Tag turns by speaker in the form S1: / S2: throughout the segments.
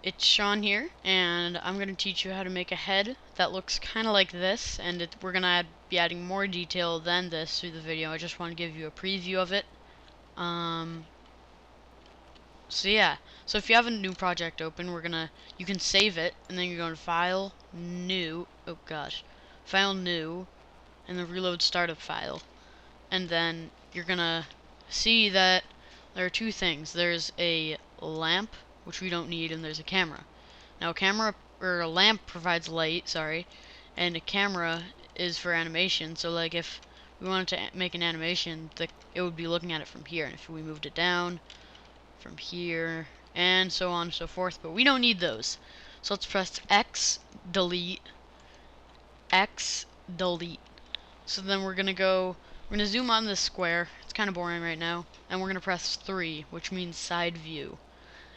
S1: It's Sean here, and I'm going to teach you how to make a head that looks kind of like this, and we're going to be adding more detail than this through the video. I just want to give you a preview of it. So yeah, so if you have a new project open, you can save it, and then you're going to File, New, oh gosh, File, New, and then Reload Startup File. And then you're going to see that there are two things. There's a lamp, which we don't need, and there's a camera. Now a lamp provides light, and a camera is for animation. So like if we wanted to make an animation, it would be looking at it from here, and if we moved it down from here, and so on and so forth, but we don't need those. So let's press X, delete, X, delete. So then we're gonna zoom on this square. It's kind of boring right now, and we're gonna press 3, which means side view.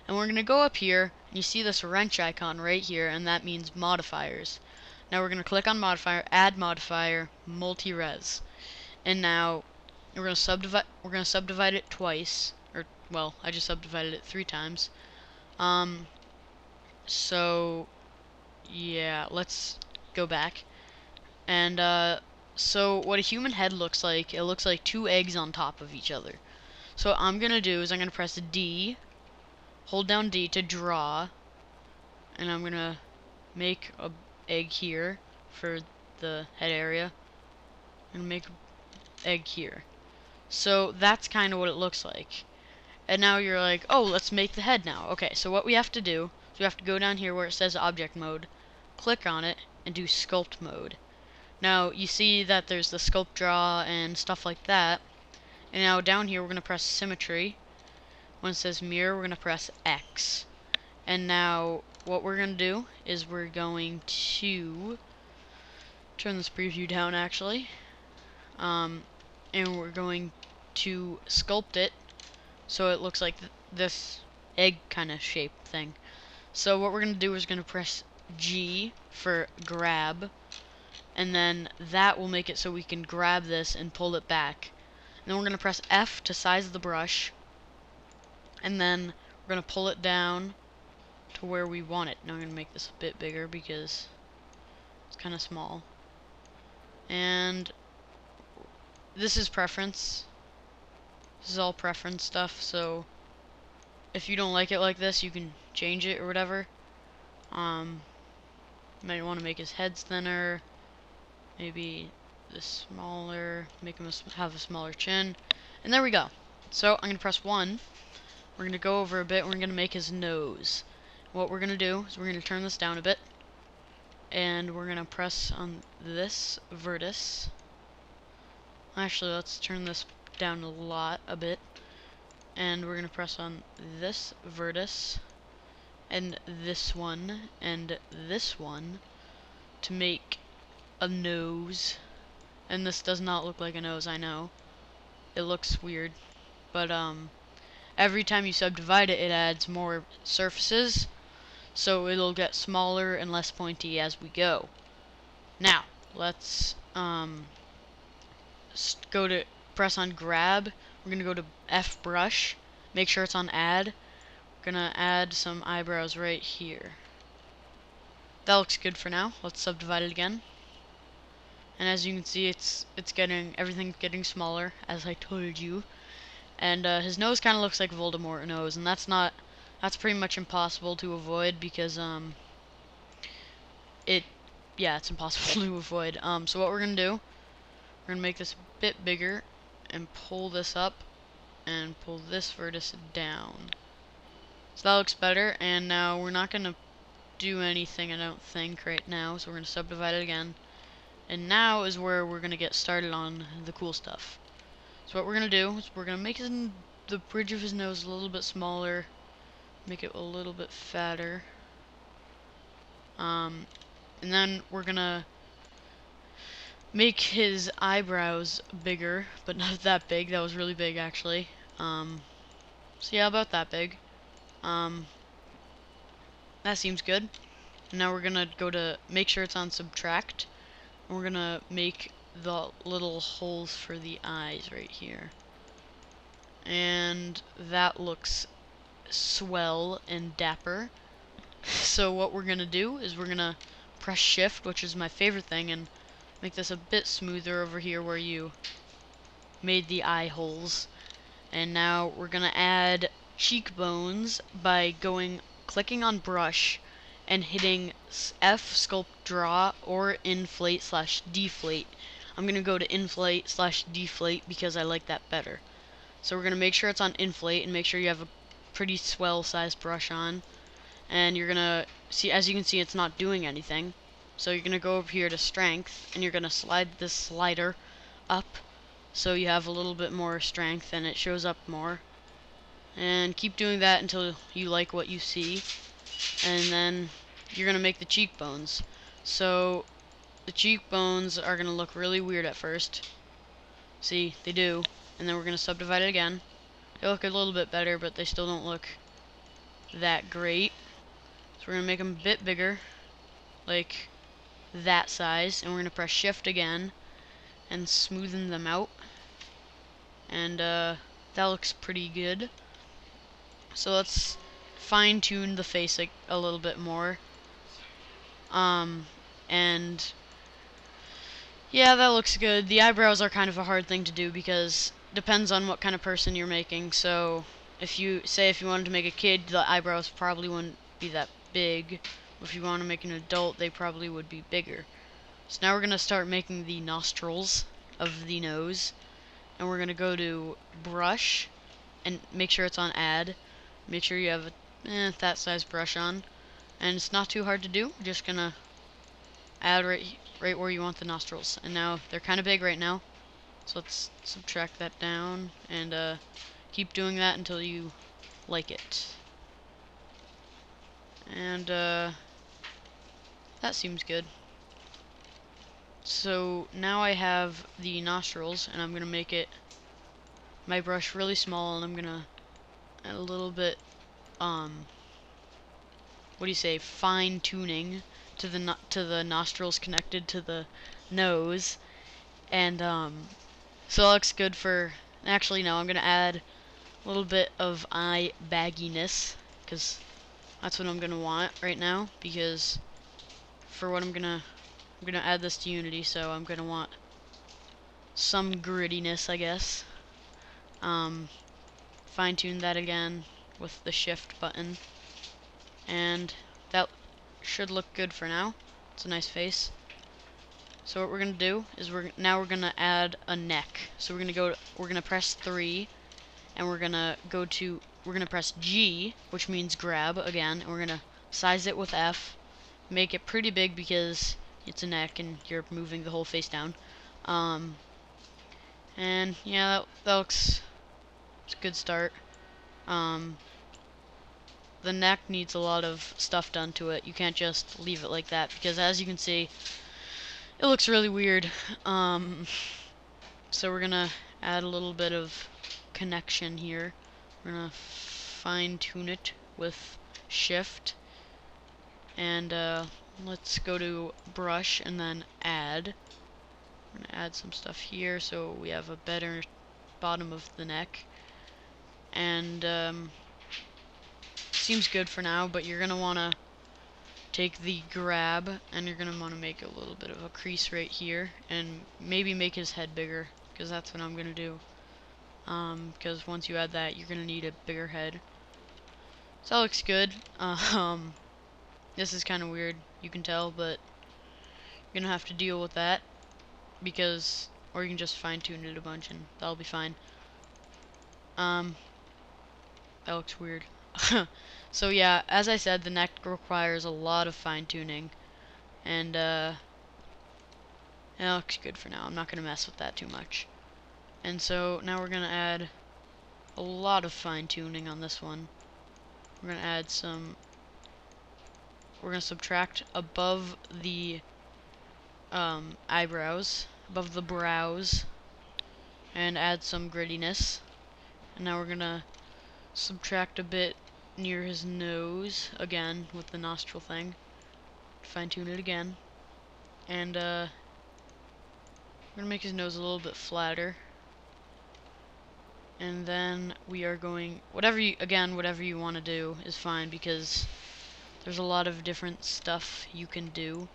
S1: And we're gonna go up here, and you see this wrench icon right here, and that means modifiers. Now we're gonna click on modifier, add modifier, multi-res, and now we're gonna subdivide it twice, or well, I just subdivided it 3 times. So yeah, let's go back. And so what a human head looks like, it looks like 2 eggs on top of each other. So what I'm gonna do is I'm gonna press D, hold down D to draw, and I'm gonna make a egg here for the head area, and make an egg here. So that's kind of what it looks like. And now you're like, oh, let's make the head now. Okay, so what we have to do is we have to go down here where it says object mode, click on it, and do sculpt mode. Now you see that there's the sculpt draw and stuff like that. And now down here we're going to press symmetry. When it says mirror, we're going to press X. And now what we're going to do is we're going to turn this preview down actually. And we're going to sculpt it so it looks like this egg kind of shape thing. So what we're going to do is going to press G for grab, and then that will make it so we can grab this and pull it back. And then we're going to press F to size the brush, and then we're going to pull it down to where we want it. Now I'm going to make this a bit bigger because it's kind of small. And this is preference. This is all preference stuff, so if you don't like it like this, you can change it or whatever. Might want to make his heads thinner, maybe this smaller, make him have a smaller chin, and there we go. So I'm going to press 1. We're going to go over a bit, we're going to make his nose. What we're going to do is we're going to turn this down a bit, and we're going to press on this vertex. Actually, let's turn this down a bit, and we're going to press on this vertex, and this one, and this one, to make a nose. And this does not look like a nose, I know. It looks weird, but every time you subdivide it, it adds more surfaces, so it'll get smaller and less pointy as we go. Now, let's go to press on grab. We're gonna go to F brush, make sure it's on add. We're gonna add some eyebrows right here. That looks good for now. Let's subdivide it again. And as you can see, everything's getting smaller, as I told you. And his nose kind of looks like Voldemort nose, and that's pretty much impossible to avoid because it's impossible to avoid. So what we're gonna do, we're gonna make this a bit bigger and pull this up and pull this vertex down. So that looks better, and now we're not gonna do anything, I don't think, right now, so we're gonna subdivide it again. And now is where we're gonna get started on the cool stuff. So what we're gonna do is we're gonna make the bridge of his nose a little bit smaller, make it a little bit fatter, and then we're gonna make his eyebrows bigger, but not that big. That was really big actually. So yeah, about that big. That seems good. Now we're gonna go to make sure it's on subtract, and we're gonna make the little holes for the eyes right here. And that looks swell and dapper. So what we're gonna do is we're gonna press shift, which is my favorite thing, and make this a bit smoother over here where you made the eye holes. And now we're gonna add cheekbones by clicking on brush and hitting F sculpt draw or inflate slash deflate. I'm gonna go to inflate slash deflate because I like that better. So we're gonna make sure it's on inflate and make sure you have a pretty swell sized brush on. And you're gonna see, as you can see, it's not doing anything. So you're gonna go over here to strength and you're gonna slide this slider up so you have a little bit more strength and it shows up more. And keep doing that until you like what you see. And then you're gonna make the cheekbones. So the cheekbones are gonna look really weird at first. See, they do. And then we're gonna subdivide it again. They look a little bit better, but they still don't look that great. So we're gonna make them a bit bigger, like that size, and we're gonna press shift again and smoothen them out. And that looks pretty good. So let's fine tune the face a little bit more. And yeah, that looks good. The eyebrows are kind of a hard thing to do because depends on what kind of person you're making. So if you wanted to make a kid, the eyebrows probably wouldn't be that big. If you want to make an adult, they probably would be bigger. So now we're gonna start making the nostrils of the nose, and we're gonna go to brush and make sure it's on add. Make sure you have that size brush on, and it's not too hard to do. We're just gonna add right where you want the nostrils, and now they're kind of big right now. So let's subtract that down and keep doing that until you like it. And that seems good. So now I have the nostrils, and I'm gonna make my brush really small, and I'm gonna add a little bit what do you say, fine tuning to the nostrils connected to the nose. And so that looks good for, actually no, I'm gonna add a little bit of eye bagginess because that's what I'm gonna want right now, because for what I'm gonna add this to Unity, so I'm gonna want some grittiness, I guess. Fine tune that again with the shift button, and that should look good for now. It's a nice face. So what we're gonna do is we're gonna add a neck. So we're gonna press 3, and we're gonna press G, which means grab again, and we're gonna size it with F, make it pretty big because it's a neck and you're moving the whole face down. And yeah, that looks, it's a good start. The neck needs a lot of stuff done to it. You can't just leave it like that because, as you can see, it looks really weird. So we're gonna add a little bit of connection here. We're gonna fine tune it with shift, and let's go to brush and then add. We're gonna add some stuff here so we have a better bottom of the neck. And seems good for now, but you're gonna wanna take the grab and you're gonna wanna make a little bit of a crease right here and maybe make his head bigger, because that's what I'm gonna do. Because once you add that, you're gonna need a bigger head. So that looks good. This is kind of weird, you can tell, but you're gonna have to deal with that because, or you can just fine tune it a bunch and that'll be fine. That looks weird. So yeah, as I said, the neck requires a lot of fine tuning, and it looks good for now. I'm not gonna mess with that too much. And so now we're gonna add a lot of fine tuning on this one. We're gonna add some. We're gonna subtract above the eyebrows, above the brows, and add some grittiness. And now we're gonna subtract a bit near his nose again with the nostril thing. Fine tune it again, and we're gonna make his nose a little bit flatter. And then we are going, whatever you want to do is fine, because there's a lot of different stuff you can do,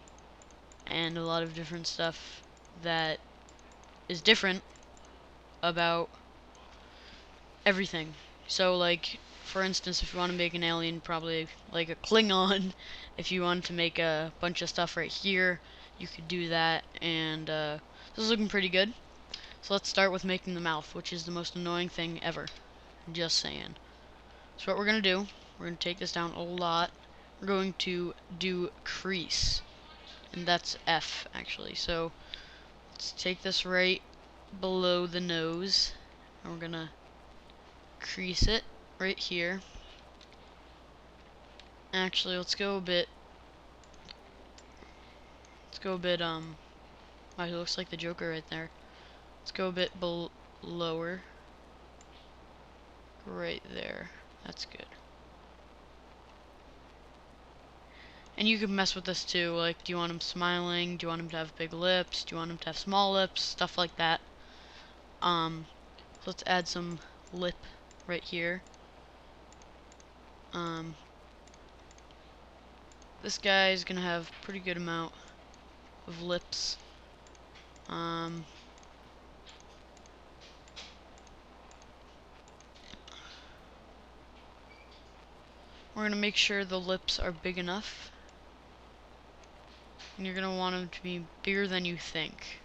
S1: and a lot of different stuff that is different about everything. So, like, for instance, if you want to make an alien, probably like a Klingon, if you want to make a bunch of stuff right here, you could do that, and this is looking pretty good. So let's start with making the mouth, which is the most annoying thing ever. Just saying. So what we're going to do, we're going to take this down a lot. We're going to do crease, and that's F, actually. So let's take this right below the nose, and we're going to crease it right here. Actually, let's go a bit, wow, he looks like the Joker right there. Let's go a bit lower. Right there. That's good. And you can mess with this too, like, do you want him smiling? Do you want him to have big lips? Do you want him to have small lips? Stuff like that. So let's add some lip right here. This guy is gonna have pretty good amount of lips. We're gonna make sure the lips are big enough. And you're gonna want them to be bigger than you think,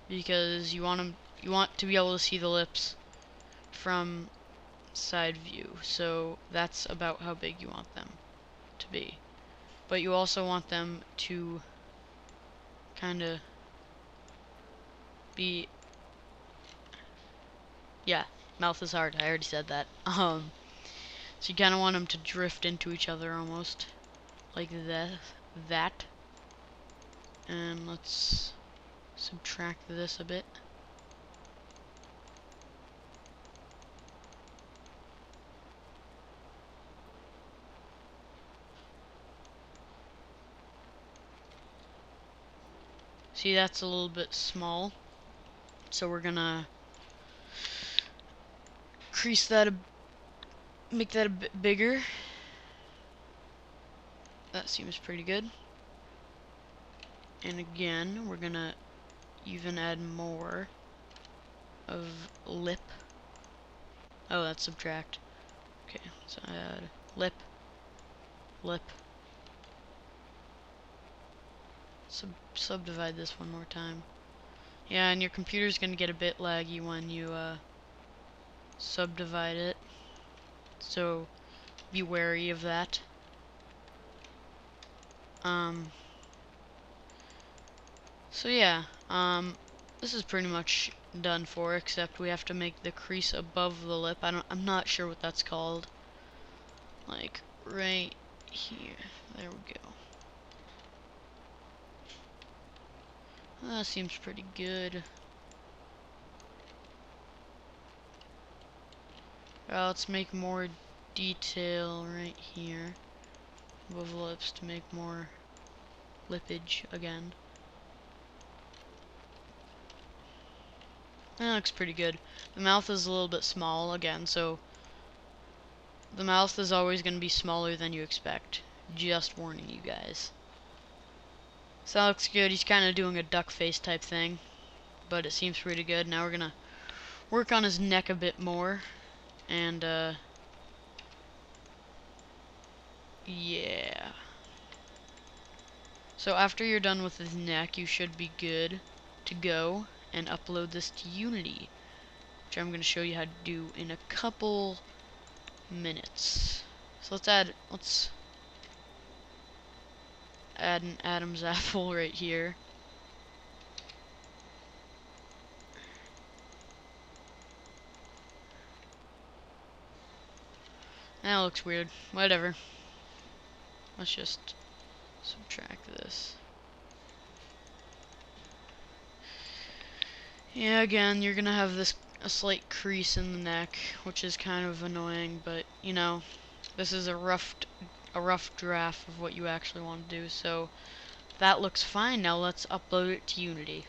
S1: because you want to be able to see the lips from side view. So that's about how big you want them to be. But you also want them to kind of be, yeah, mouth is hard. I already said that. So you kind of want them to drift into each other almost, like that. And let's subtract this a bit. See, that's a little bit small, so we're gonna crease that, make that a bit bigger. That seems pretty good. And again, we're gonna even add more of lip. Oh, that's subtract. Okay, so add lip, lip. Subdivide this one more time. Yeah, and your computer's gonna get a bit laggy when you subdivide it, so be wary of that. So yeah, this is pretty much done for, except we have to make the crease above the lip. I'm not sure what that's called. Like right here. There we go. That seems pretty good. Let's make more detail right here above the lips to make more lippage again. That looks pretty good. The mouth is a little bit small again, so the mouth is always going to be smaller than you expect. Just warning you guys. So that looks good. He's kind of doing a duck face type thing, but it seems pretty good. Now we're going to work on his neck a bit more, and yeah. So after you're done with his neck, you should be good to go and upload this to Unity, which I'm going to show you how to do in a couple minutes. So let's add an Adam's apple right here. That looks weird. Whatever. Let's just subtract this. Yeah, again, you're gonna have a slight crease in the neck, which is kind of annoying, but you know, this is a rough draft of what you actually want to do. So that looks fine. Now let's upload it to Unity.